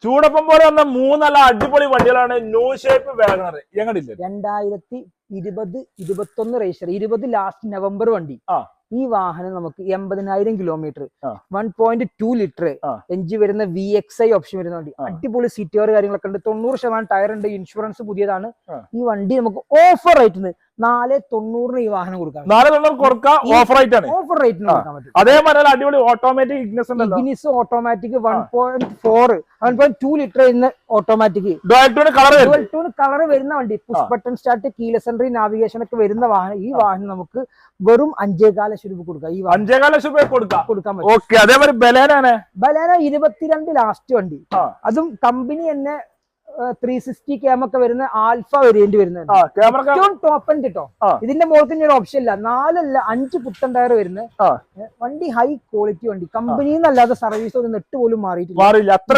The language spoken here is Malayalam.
ചൂടപ്പം പോലെ വന്ന 3 നല്ല അടിപൊളി വണ്ടികളാണ് ന്യൂ ഷേപ്പ് വാഗണർ. എങ്ങനെയില്ല 2020-21 രജിസ്റ്റർ 20 ലാസ്റ്റ് നവംബർ വണ്ടി. ഈ വാഹനം നമുക്ക് 80,000 കിലോമീറ്റർ 1.2 ലിറ്റർ എഞ്ചിൻ വരുന്ന VXI ഓപ്ഷൻ വരുന്ന വണ്ടി. അടിപൊളി സീറ്റ് കവർ കാര്യങ്ങളൊക്കെ ഉണ്ട്. 90% ടയർ ഉണ്ട്. ഇൻഷുറൻസ് പുതിയതാണ്. ഈ വണ്ടി നമുക്ക് ഓഫർ റേറ്റിന് 490 ഈ വാഹനം കൊടുക്കാം. 490 ഓഫർ റേറ്റാണ്. ഓഫർ റേറ്റിന് കൊടുക്കാൻ പറ്റും. അതേപോലെ അടിപൊളി ഓട്ടോമാറ്റിക് ഇഗ്നിസ് ഓട്ടോമാറ്റിക് 1.2 ലിറ്റർ വരുന്ന ഓട്ടോമാറ്റിക് കളർ വരുന്ന വണ്ടി. Push button start, keyless entry, navigation ഒക്കെ വരുന്ന വാഹനം. ഈ വാഹനം നമുക്ക് വെറും 5.4 ലക്ഷം രൂപ കൊടുക്കാം. ഈ 5.4 ലക്ഷം രൂപ കൊടുക്കാൻ പറ്റും. അതേപോലെ ബലേന 22 ലാസ്റ്റ് വണ്ടി. അതും കമ്പനി തന്നെ 360 ക്യാമ ഒക്കെ വരുന്ന ആൽഫ വേരിയന്റ് വരുന്നത്. ടോപ്പ് എൻഡ് കേട്ടോ. ഇതിന്റെ മുകളിൽ ഒരു ഓപ്ഷൻ ഇല്ല. 5 പുത്തൻ ടയർ വരുന്ന വണ്ടി. ഹൈ ക്വാളിറ്റി വണ്ടി. കമ്പനിയിൽ നിന്നല്ലാതെ സർവീസ് ഒരു നെട്ട് പോലും മാറിയിട്ടില്ല. അത്ര